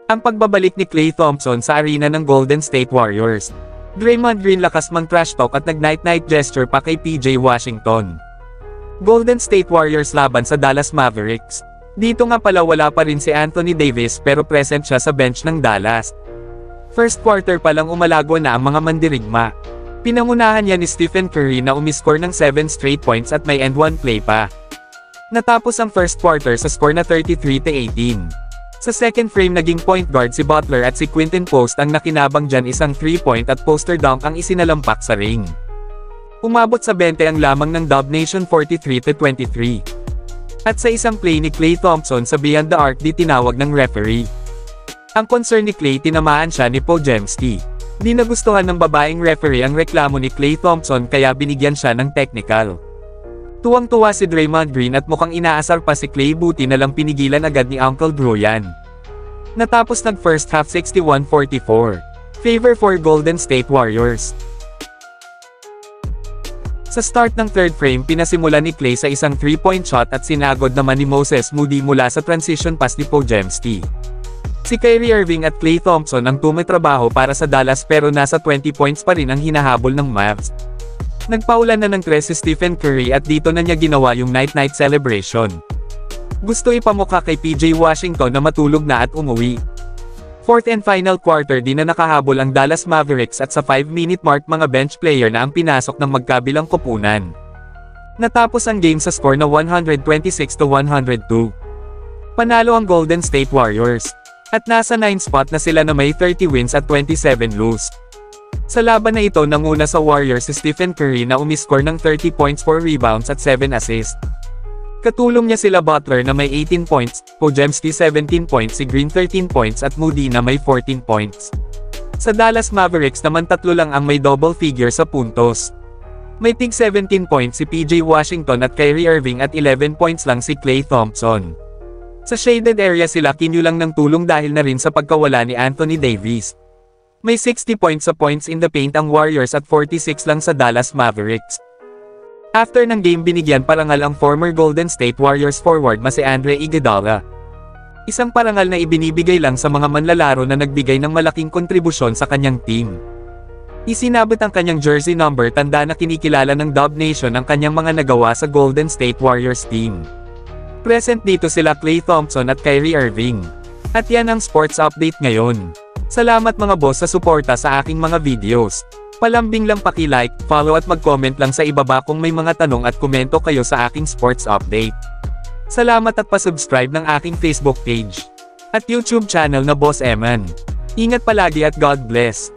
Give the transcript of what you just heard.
Ang pagbabalik ni Klay Thompson sa arena ng Golden State Warriors. Draymond Green lakas mang trash talk at nag-night-night gesture pa kay PJ Washington. Golden State Warriors laban sa Dallas Mavericks. Dito nga pala wala pa rin si Anthony Davis pero present siya sa bench ng Dallas. First quarter pa lang umalago na ang mga mandirigma. Pinangunahan niya ni Stephen Curry na umiscore ng 7 straight points at may end-one play pa. Natapos ang first quarter sa score na 33-18. Sa second frame naging point guard si Butler at si Quinton Post ang nakinabang dyan, isang 3-point at poster dunk ang isinalampak sa ring. Umabot sa 20 ang lamang ng Dub Nation 43-23. At sa isang play ni Klay Thompson sa Beyond the Arc di tinawag ng referee. Ang concern ni Klay, tinamaan siya ni Podziemski. Di nagustuhan ng babaeng referee ang reklamo ni Klay Thompson kaya binigyan siya ng technical. Tuwang-tuwa si Draymond Green at mukhang inaasar pa si Klay, buti na lang pinigilan agad ni Uncle Drew yan. Natapos nag first half 61-44. Favor for Golden State Warriors. Sa start ng third frame pinasimula ni Klay sa isang 3-point shot at sinagod naman ni Moses Moody mula sa transition pass ni Podziemski. Si Kyrie Irving at Klay Thompson ang tumitrabaho para sa Dallas pero nasa 20 points pa rin ang hinahabol ng Mavs. Nagpaulan na ng 3 si Stephen Curry at dito na niya ginawa yung night-night celebration. Gusto ipamukha kay PJ Washington na matulog na at umuwi. Fourth and final quarter di na nakahabol ang Dallas Mavericks at sa 5-minute mark mga bench player na ang pinasok ng magkabilang koponan. Natapos ang game sa score na 126-102. Panalo ang Golden State Warriors. At nasa 9 spot na sila na may 30 wins at 27 lose. Sa laban na ito nanguna sa Warriors si Stephen Curry na umiscore ng 30 points, 4 rebounds at 7 assists. Katulong niya sila Butler na may 18 points, Podziemski 17 points, si Green 13 points at Moody na may 14 points. Sa Dallas Mavericks naman tatlo lang ang may double figure sa puntos. May tig 17 points si PJ Washington at Kyrie Irving at 11 points lang si Klay Thompson. Sa shaded area sila kinulang ng tulong dahil na rin sa pagkawala ni Anthony Davis. May 60 points sa points in the paint ang Warriors at 46 lang sa Dallas Mavericks. After ng game binigyan parangal ang former Golden State Warriors forward na si Andre Iguodala. Isang parangal na ibinibigay lang sa mga manlalaro na nagbigay ng malaking kontribusyon sa kanyang team. Isinabot ang kanyang jersey number, tanda na kinikilala ng Dub Nation ang kanyang mga nagawa sa Golden State Warriors team. Present dito sila Klay Thompson at Kyrie Irving. At yan ang sports update ngayon. Salamat mga boss sa suporta sa aking mga videos. Palambing lang paki-like, follow at mag-comment lang sa ibaba kung may mga tanong at komento kayo sa aking sports update. Salamat at pa-subscribe ng aking Facebook page at YouTube channel na Boss Eman. Ingat palagi at God bless.